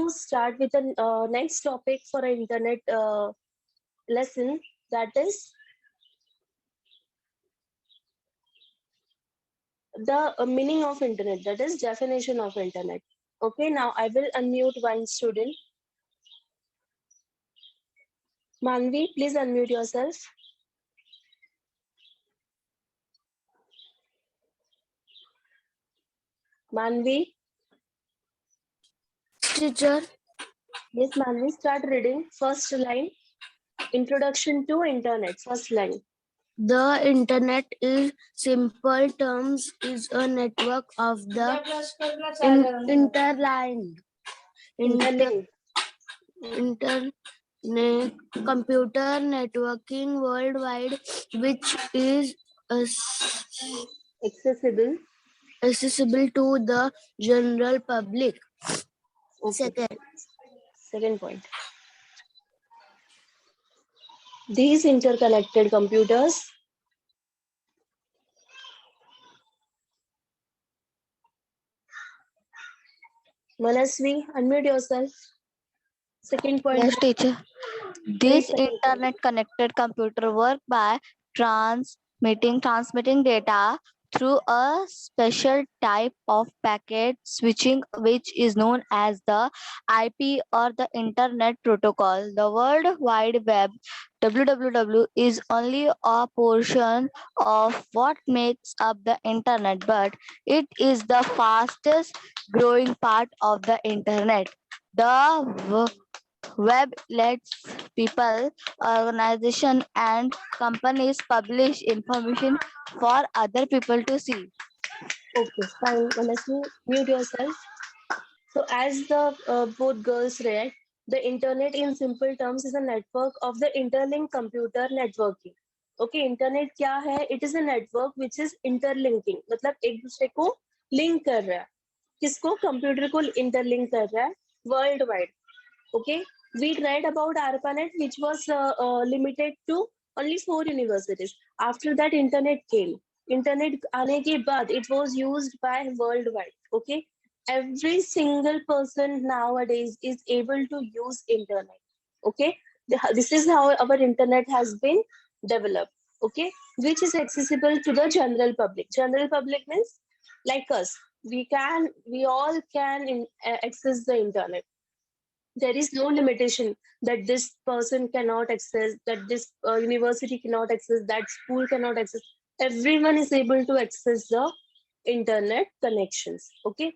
to start with the next topic for our internet lesson, that is the meaning of internet, that is definition of internet. Okay, now I will unmute one student. Manvi, please unmute yourself. Manvi. Teacher, Yes, Manvi, start reading. First line, introduction to internet, first line. the internet is simple terms is a network of the interline Interlink. internet computer networking worldwide, which is Accessible. accessible to the general public. Okay. Second, Second point. These interconnected computers Manasvi, unmute yourself. Second point. Yes, teacher. Read This second point. internet connected computer work by transmitting data through a special type of packet switching, which is known as the IP or the Internet Protocol. The World Wide Web (WWW) is only a portion of what makes up the internet, but it is the fastest growing part of the internet. The web lets people, organizations, and companies publish information for other people to see. Okay, fine. Manasvi, mute yourself. So, as the both girls read, the internet in simple terms is a network of the interlinked computer networking. Okay, internet क्या है? It is a network which is interlinking. मतलब एक दूसरे को link कर रहा है. किसको? Computer को interlink कर रहा है worldwide. Okay, we read about ARPANET, which was limited to only 4 universities. After that, internet came. Internet आने के बाद it was used by worldwide. Okay, every single person nowadays is able to use internet. Okay, this is how our internet has been developed. Okay, which is accessible to the general public. General public means like us. We all can access the internet. There is no limitation that this person cannot access, that this university cannot access, that school cannot access. Everyone is able to access the internet connections. Okay,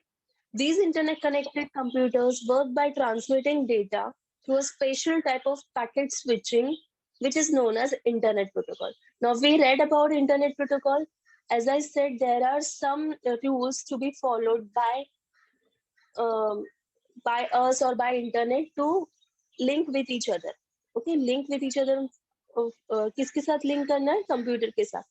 these internet connected computers work by transmitting data through a special type of packet switching, which is known as internet protocol. Now we read about internet protocol. As I said, there are some rules to be followed um, by us or by internet to link with each other. Okay, link with each other. किसके साथ link करना है? Computer के साथ.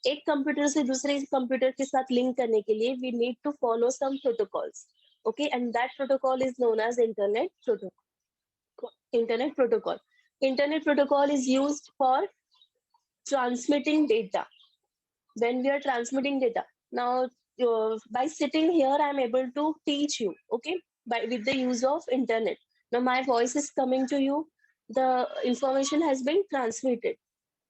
एक computer से दूसरे computer के साथ लिंक करने के लिए we need to follow some protocols. Okay, and that protocol is known as internet protocol. Internet protocol. Internet protocol is used for transmitting data. When we are transmitting data, now by sitting here, I'm able to teach you. Okay, by with the use of internet. Now my voice is coming to you. The information has been transmitted.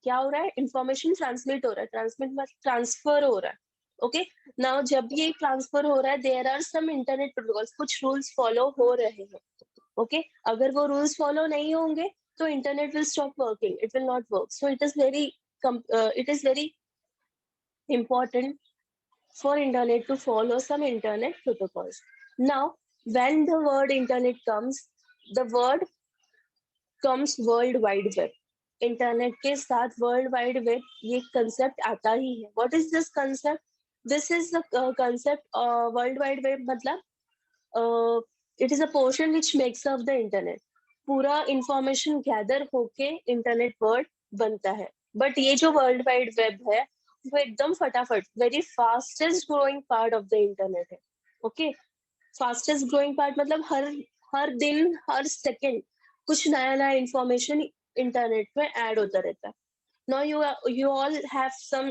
क्या हो रहा है? Information transmit हो रहा है. Transmit मतलब transfer हो रहा है. Okay. Now जब ये transfer हो रहा है, there are some internet protocols. कुछ rules follow हो रहे हैं. Okay. अगर वो rules follow नहीं होंगे, तो internet will stop working. It will not work. So it is very important for internet to follow some internet protocols. Now, when the word internet comes, the word comes world wide web. Internet के साथ world wide web ये concept आता ही है. What is this concept? This is the concept. World wide web मतलब it is a portion which makes up the internet. पूरा information gather होके internet word बनता है. बट ये जो वर्ल्ड वाइड वेब है वो एकदम फटाफट very fastest growing part of the internet है. ओके, फास्टेस्ट ग्रोइंग पार्ट मतलब हर दिन हर सेकेंड कुछ नया नया इंफॉर्मेशन इंटरनेट में ऐड होता रहता है. Now you all have some,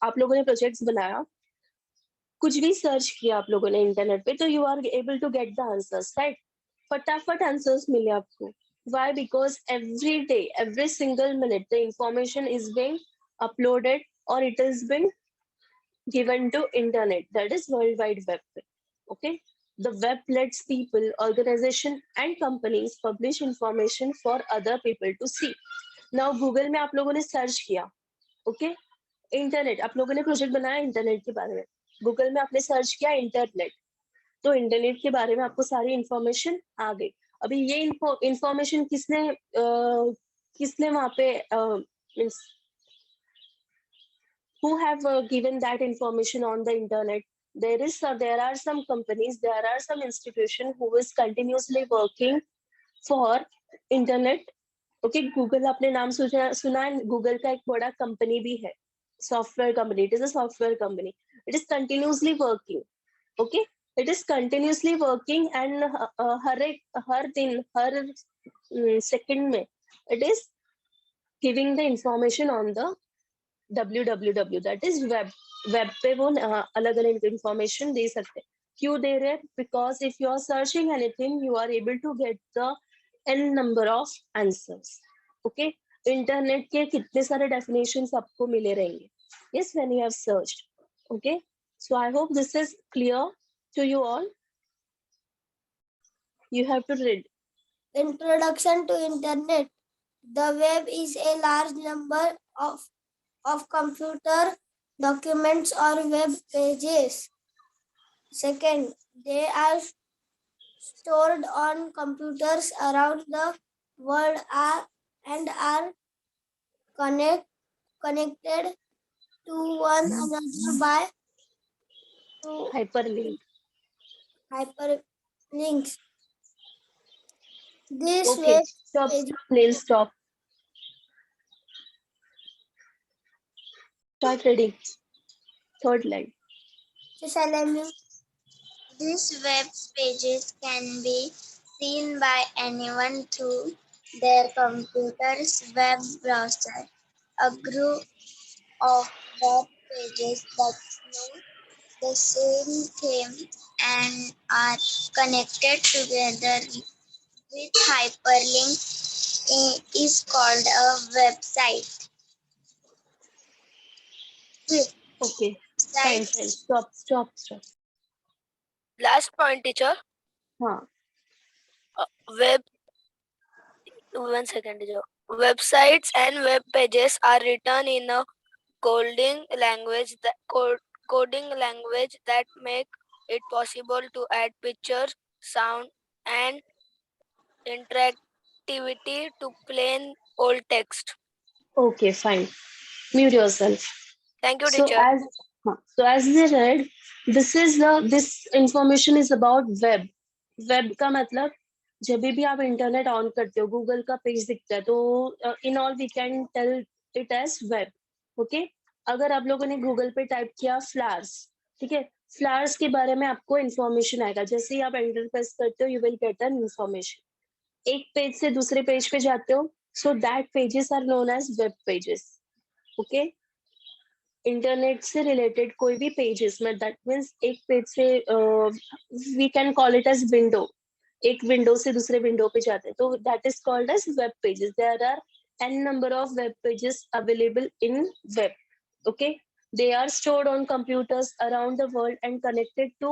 आप लोगों ने प्रोजेक्ट्स बनाया, कुछ भी सर्च किया आप लोगों ने इंटरनेट पे, तो you are able to get the answers, right? फटाफट आंसर्स मिले आपको. Why? Because every day, every single minute, the information is being uploaded or it is being given to internet. That is World Wide Web. Okay. The web lets people, organization and companies publish information for other people to see. Now Google में आप लोगों ने search किया. Okay. Internet आप लोगों ने project बनाया internet के बारे में. गूगल में आपने सर्च किया इंटरनेट, तो इंटरनेट के बारे में आपको सारी इंफॉर्मेशन आ गई. अभी ये इंफॉर्मेशन किसने वहां पे means who have given that information on the internet? There are some companies, there are some institution who is continuously working for internet. Okay, Google आपने नाम सुना है. गूगल का एक बड़ा कंपनी भी है, software company. It is a software company. It is continuously working. Okay, it is continuously working and हर दिन हर सेकंड में it is giving the information on the www, that is web. Web पे वो अलग अलग इंफॉर्मेशन दे सकते हैं. क्यों दे रहे हैं? Because if you are searching anything you are able to get the n number of answers. Okay, internet के कितने सारे डेफिनेशंस आपको मिले रहेंगे. Yes, when you have searched. Okay, so I hope this is clear to you all. You have to read. Introduction to Internet. The web is a large number of computer documents or web pages. Second, they are stored on computers around the world and are connected to one another by Hyperlink. hyperlinks. This Okay, web stop, page- Neil, stop. Start reading. Third line. These web pages can be seen by anyone through their computer's web browser. A group of web pages that share the same theme and are connected together with hyperlink is called a website. Okay, fine. Stop. Last point, teacher. हाँ. One second, teacher. Websites and web pages are written in a coding language that make it possible to add pictures, sound, and interactivity to plain old text. Okay, fine. Mute yourself. Thank you, So teacher. as they read, this information is about web. Web का मतलब जब भी आप internet on करते हो Google का page दिखता है तो in all we can tell it as web. Okay, अगर आप लोगों ने गूगल पे टाइप किया फ्लावर्स, ठीक है, फ्लावर्स के बारे में आपको इन्फॉर्मेशन आएगा. जैसे ही आप एंटर प्रेस करते हो you will get an information. एक पेज से दूसरे पेज पे जाते हो, so that pages are known as web pages. Okay, internet से रिलेटेड कोई भी पेजेस में, दैट मीन्स एक पेज से we can call it as window. एक विंडो से दूसरे विंडो पे जाते हैं तो that is called as web pages. There are n number of web pages available in web. Okay, they are stored on computers around the world and connected to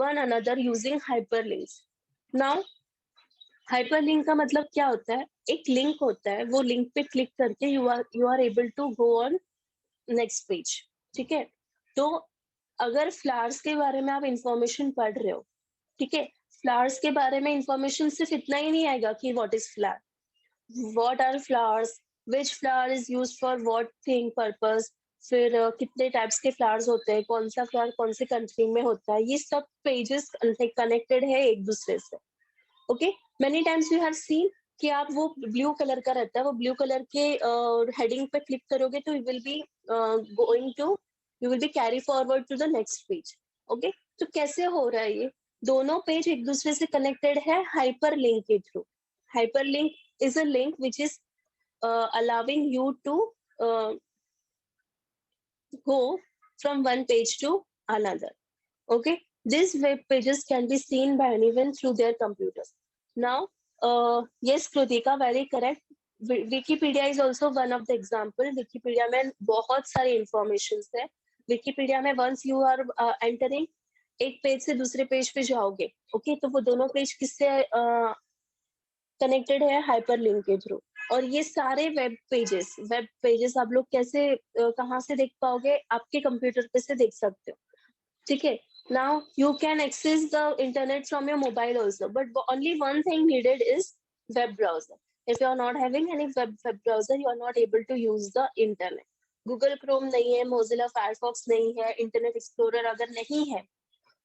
one another using hyperlinks. Now hyperlink का मतलब क्या होता है? एक link होता है, वो link पे क्लिक करके you are able to go on next page. ठीक है, तो अगर फ्लावर्स के बारे में आप इंफॉर्मेशन पढ़ रहे हो, ठीक है, फ्लावर्स के बारे में इंफॉर्मेशन सिर्फ इतना ही नहीं आएगा कि what is flower, what are flowers, which flower is used for what thing purpose, फिर कितने टाइप्स के फ्लावर्स होते हैं, कौन सा फ्लावर कौन से कंट्री में होता है, ये सब पेजेस कनेक्टेड है एक दूसरे से. Okay, many times you have seen कि आप वो ब्लू कलर का रहता है, वो ब्लू कलर के हेडिंग पे क्लिक करोगे तो you will be carry forward to the next page. Okay, तो कैसे हो रहा है ये? दोनों पेज एक दूसरे से कनेक्टेड है हाइपर लिंक के थ्रू. Hyperlink is a link which is allowing you to go from one page to another. Okay, these web pages can be seen by anyone through their computers. Now, yes, Kritika, very correct. Wikipedia is also one of the example. Wikipedia में बहुत सारी informations है. Wikipedia में once you are entering, एक page से दूसरे page पे जाओगे, ओके, तो वो दोनों पेज किससे कनेक्टेड है? हाइपरलिंक के थ्रू. और ये सारे वेब पेजेस आप लोग कैसे कहाँ से देख पाओगे? आपके कंप्यूटर पे से देख सकते हो, ठीक है. Now you can access the internet from your mobile also, but only one thing needed is web browser. If you are not having any web browser, you are not able to use the internet. Google Chrome नहीं है, Mozilla Firefox नहीं है, Internet Explorer अगर नहीं है,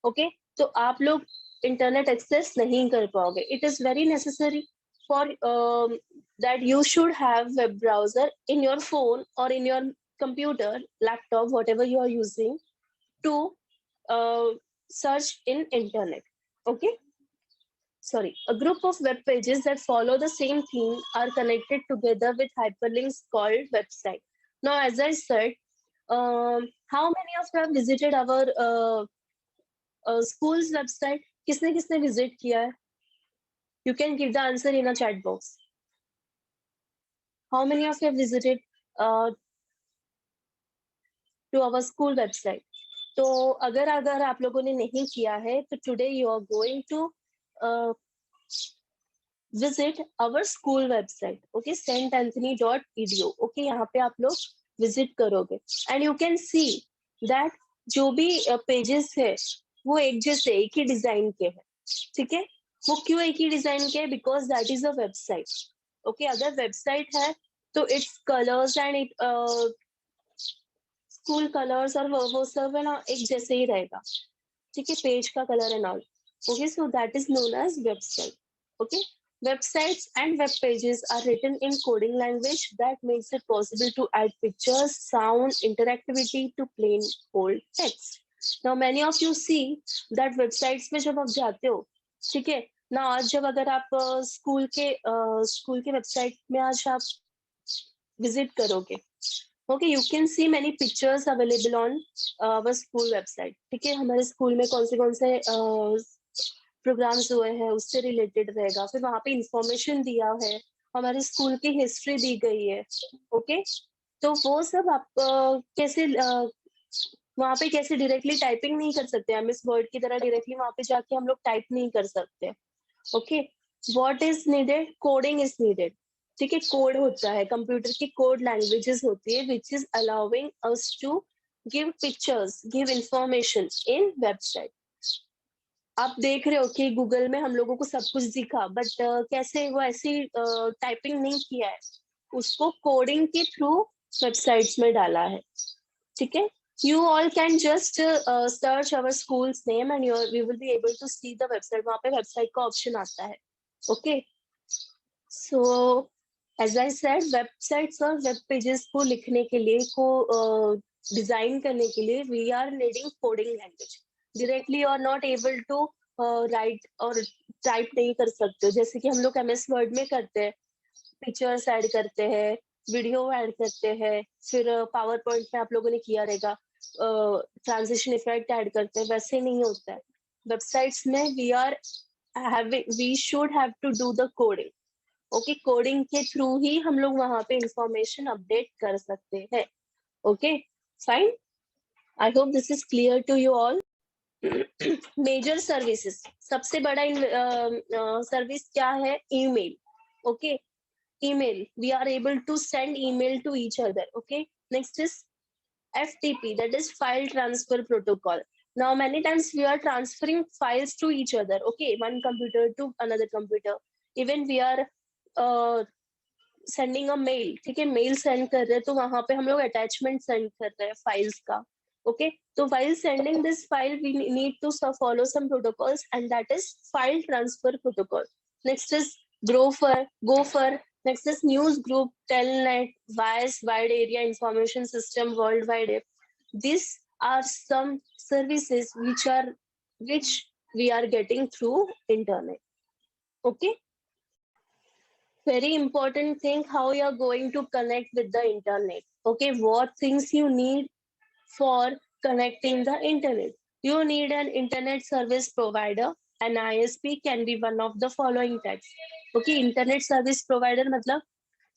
okay, तो आप लोग इंटरनेट एक्सेस नहीं कर पाओगे. It is very necessary for that you should have web browser in your phone or in your computer, laptop, whatever you are using to search in internet. Okay, sorry, a group of web pages that follow the same theme are connected together with hyperlinks called website. Now, as I said, how many of you have visited our school's website? किसने किसने visit किया है? You can give the answer in a chat box. How many of you have visited to our school website? तो अगर आप लोगों ने नहीं किया है तो today you are going to visit our school website, okay, saintanthony.edu. Okay, यहाँ पे आप लोग विजिट करोगे and you can see that जो भी पेजेस है वो एक जैसे एक ही डिजाइन के हैं, ठीक है. वो क्यों एक ही डिजाइन के? Because that is a website. Okay, अगर वेबसाइट है तो it's colours and it school colours और वो सब है ना एक जैसे ही रहेगा, ठीक है, पेज का colour and all. Okay, so that is known as website. Okay, websites and web pages are written in coding language that makes it possible to add pictures, sound, interactivity to plain old text. Now many of you see that websites में जब आप जाते हो, ठीक है ना, आज जब अगर आप स्कूल के वेबसाइट में आज आप विजिट करोगे, okay, you can see many pictures available on our school website. ठीक है, हमारे स्कूल में कौन से प्रोग्राम्स हुए हैं उससे रिलेटेड रहेगा. फिर वहाँ पे इंफॉर्मेशन दिया है, हमारे स्कूल की हिस्ट्री दी गई है. ओके, तो वो सब आप कैसे वहाँ पे कैसे डायरेक्टली टाइपिंग नहीं कर सकते. एमएस वर्ड की तरह डायरेक्टली वहाँ पे जाके हम लोग टाइप नहीं कर सकते. Okay, what is needed? Coding is needed. ठीक है, कोड होता है, कंप्यूटर की कोड लैंग्वेजेस होती है which is allowing us to give pictures, give information in website. आप देख रहे हो कि गूगल में हम लोगों को सब कुछ दिखा, बट कैसे वो ऐसी टाइपिंग नहीं किया है, उसको कोडिंग के थ्रू वेबसाइट्स में डाला है. ठीक है, you all can just search our school's name and we will be able to see the website. वहाँ पे वेबसाइट का ऑप्शन आता है. Okay, so as I said, websites और वेब पेजेस को लिखने के लिए, को डिजाइन करने के लिए we are needing coding language. Directly और नॉट एबल टू राइट और टाइप नहीं कर सकते, जैसे कि हम लोग एमएस वर्ड में करते हैं, पिक्चर्स ऐड करते हैं, वीडियो ऐड करते हैं, फिर पावर पॉइंट में आप लोगों ने किया रहेगा ट्रांजिशन इफेक्ट ऐड करते हैं. वैसे नहीं होता है वेबसाइट्स में. We should have to do the coding. Okay, coding के थ्रू ही हम लोग वहां पे इंफॉर्मेशन अपडेट कर सकते हैं. Okay, fine. I hope this is clear to you all. Major services, सबसे बड़ा सर्विस क्या है? Email. Okay, email, we are able to send email to each other. Okay, next is FTP, that is file transfer protocol. Now many times we are transferring files to each other, okay, one computer to another computer. Even we are sending a mail. ठीक है, mail send कर रहे हैं तो वहां पे हम लोग अटैचमेंट सेंड कर रहे हैं फाइल्स का. ओके, तो while sending this file we need to follow some protocols and that is file transfer protocol. Next is Gopher. Next is News Group, Telnet, WISE, Wide Area Information System, World Wide Web. These are some services which we are getting through internet. Okay. Very important thing, how you are going to connect with the internet. Okay, what things you need for connecting the internet? You need an internet service provider. An ISP can be one of the following types. Okay, internet service provider मतलब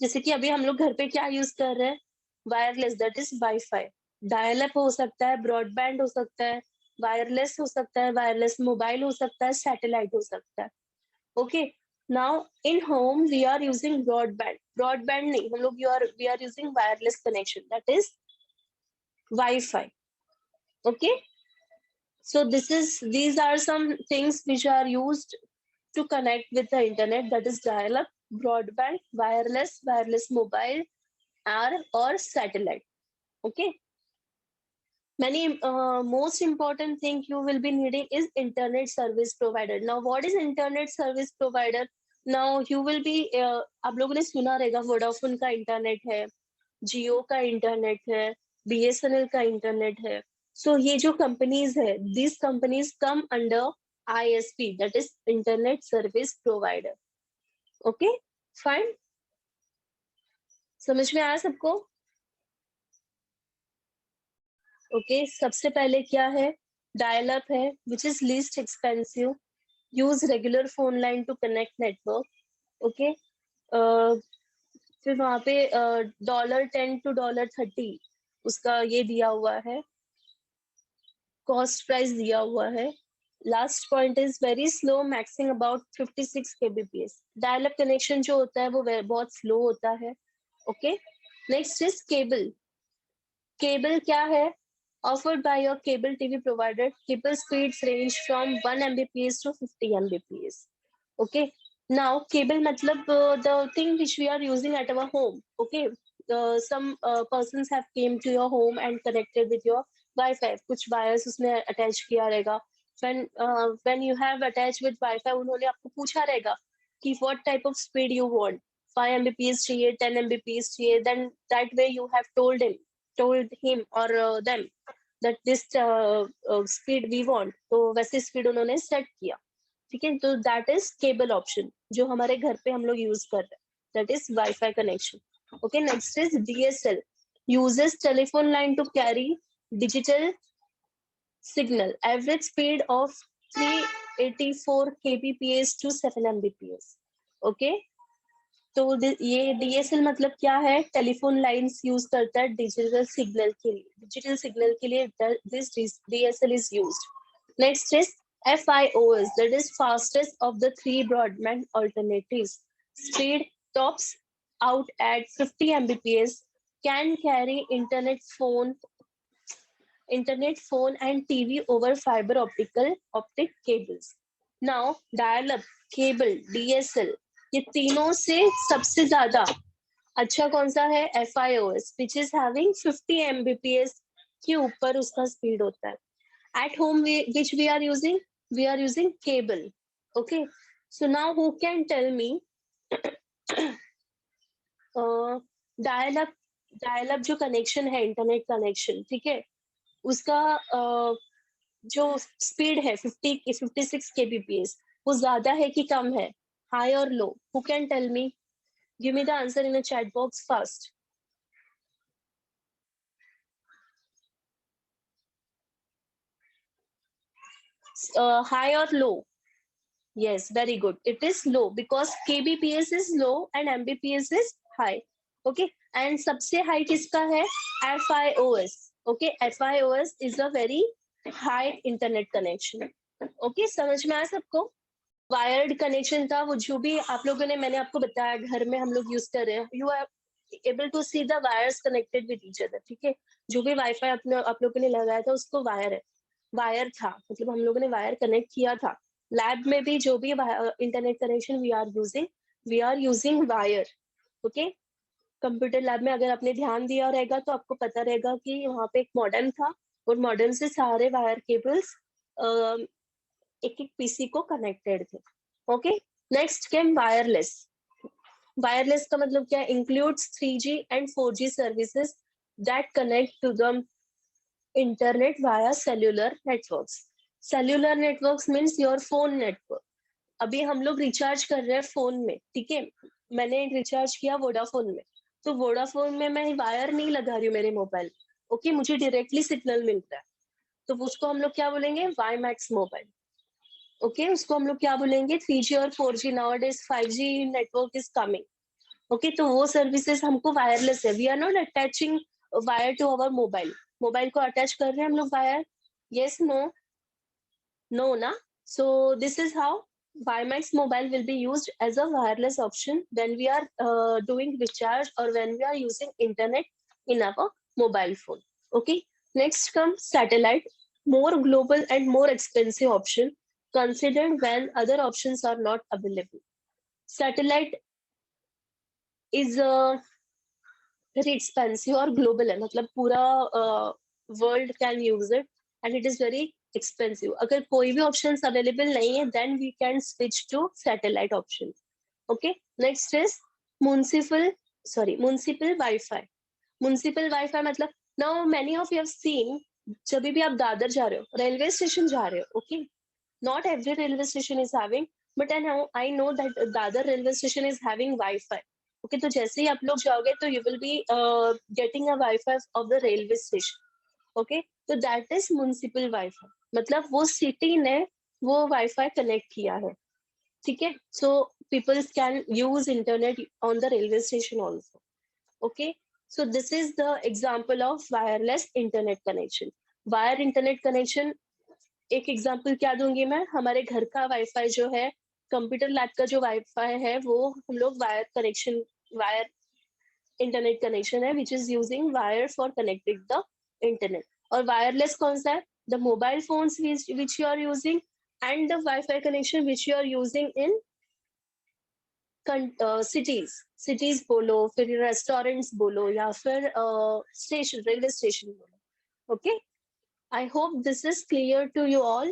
जैसे कि अभी हम लोग घर पे क्या use कर रहे हैं, wireless, that is wifi. Dial up हो सकता है, ब्रॉडबैंड हो सकता है, वायरलेस हो सकता है, वायरलेस मोबाइल हो सकता है, सैटेलाइट हो सकता है. Okay, now in home we are using broadband. Broadband नहीं, हम लोग we are using wireless connection, that is wifi. Okay, so these are some things which are used to connect with the internet, that is dial up, broadband, wireless mobile, or satellite. Okay, many most important thing you will be needing is internet service provider. Now what is internet service provider? Now you will be आप लोगों ने सुना रहेगा Vodafone का internet है, जियो का internet है, BSNL का इंटरनेट है. सो ये जो कंपनीज है, this companies come under ISP, that is internet service provider. Okay fine, समझ में आया सबको? ओके, सबसे पहले क्या है, डायल अप है, which is least expensive, use regular phone line to connect network. Okay, फिर वहां पे $10 to $30 उसका ये दिया हुआ है, कॉस्ट प्राइस दिया हुआ है. Last point is very slow, maxing about 56 kbps. Dial up connection जो होता है वो बहुत स्लो होता है. Okay, next is cable. Cable क्या है, offered by your cable TV provider. Cable speeds range from 1 Mbps to 50 Mbps. Okay, now cable matlab the thing which we are using at our home. Okay, some persons have came to your home and connected with your Wi-Fi. कुछ wires उसने attach किया रहेगा. When you have attached with Wi-Fi, उन्होंने आपको पूछा रहेगा कि what type of speed you want. 5 Mbps चाहिए, 10 Mbps चाहिए. Then that way you have told him or them that this speed we want. तो वैसे speed उन्होंने set किया. ठीक है, तो दैट इज केबल ऑप्शन जो हमारे घर पे हम लोग यूज कर रहे हैं, that is wifi connection. Okay, next is DSL, uses telephone line to carry digital signal, average speed of 384 kbps to 7 Mbps. Okay, तो ये DSL मतलब क्या है, टेलीफोन लाइंस यूज करता है डिजिटल सिग्नल के लिए. डिजिटल सिग्नल के लिए this DSL is used. Next is FiOS, that is fastest of the 3 broadband alternatives. Speed tops out at 50 Mbps, can carry internet, phone and TV over fiber optic cables. Now dial-up, cable, DSL, ये तीनों से सबसे ज्यादा अच्छा कौन सा है, FiOS, which is having 50 Mbps के ऊपर उसका स्पीड होता है. At home, which we are using cable. Okay, so now who can tell me dial up जो कनेक्शन है, इंटरनेट कनेक्शन, ठीक है, उसका जो स्पीड है 56 kbps, वो ज्यादा है कि कम है, हाई और low? Who can tell me? Give me the answer in a chat box fast. High or low? Yes, very good. It is low because kbps is low and mbps is high. Okay, and सबसे high किसका है, FiOS. Okay, FiOS is a very high internet connection. Okay, समझ में आया सबको? Wired connection था, वो जो भी आप लोगों ने, मैंने आपको बताया घर में हम लोग यूज कर रहे हैं, you are able to see the wires connected with each other. ठीक है, जो भी वाईफाई आप लोगों ने लगाया था उसको वायर था, मतलब हम लोगों ने वायर कनेक्ट किया था. लैब में भी जो भी internet connection we are using wire. Okay, computer lab में अगर आपने ध्यान दिया रहेगा तो आपको पता रहेगा कि वहाँ पे एक मॉडेम था और मॉडेम से सारे वायर केबल्स एक एक पीसी को कनेक्टेड थे. Okay, next came wireless. Wireless का मतलब क्या, includes 3G and 4G services that connect to the internet via cellular networks. Cellular networks means your phone network. अभी हम लोग रिचार्ज कर रहे हैं फोन में, ठीक है, मैंने रिचार्ज किया वोडाफोन में, तो वोडाफोन में मैं वायर नहीं लगा रही हूँ मेरे मोबाइल. ओके, मुझे डायरेक्टली सिग्नल मिलता है, तो उसको हम लोग क्या बोलेंगे, वाईमैक्स मोबाइल. ओके उसको हम लोग क्या बोलेंगे 3G और 4G nowadays 5G network is coming. ओके तो वो सर्विसेज हमको वायरलेस है. We are not attaching wire to our mobile को अटैच कर रहे हैं हम लोग वायर. यस नो ना. So this is how WiMAX mobile will be used as a wireless option when we are doing recharge or when we are using internet in our mobile phone. Okay, next comes satellite, more global and more expensive option considered when other options are not available. Satellite is very expensive और global है, मतलब पूरा world can use it and it is very expensive. अगर कोई भी options available नहीं है then we can switch to satellite option. Okay, next is municipal Wi-Fi. Municipal Wi-Fi मतलब now many of you have seen जब भी आप दादर जा रहे हो, रेलवे स्टेशन जा रहे हो, okay, not every railway station is having, but I know that Dadar railway station is having Wi-Fi. Okay, तो जैसे ही आप लोग जाओगे तो you will be getting a Wi-Fi of the railway station. Okay, तो that is municipal Wi-Fi. मतलब वो city ने वो Wi-Fi connect किया है. ठीक है, so people can use internet on the railway station also. Okay, so this is the example of wireless internet connection. Wire internet connection एक एग्जांपल क्या दूंगी मैं, हमारे घर का वाईफाई जो है, कंप्यूटर लैब का जो वाईफाई है वो हम लोग वायर इंटरनेट कनेक्शन है which is using wire for connecting the internet. और वायरलेस कौन सा है, the mobile phones which you are using and the wifi connection which you are using in cities बोलो, फिर रेस्टोरेंट्स बोलो, या फिर स्टेशन रेलवे स्टेशन बोलो. Okay, I hope this is clear to you all.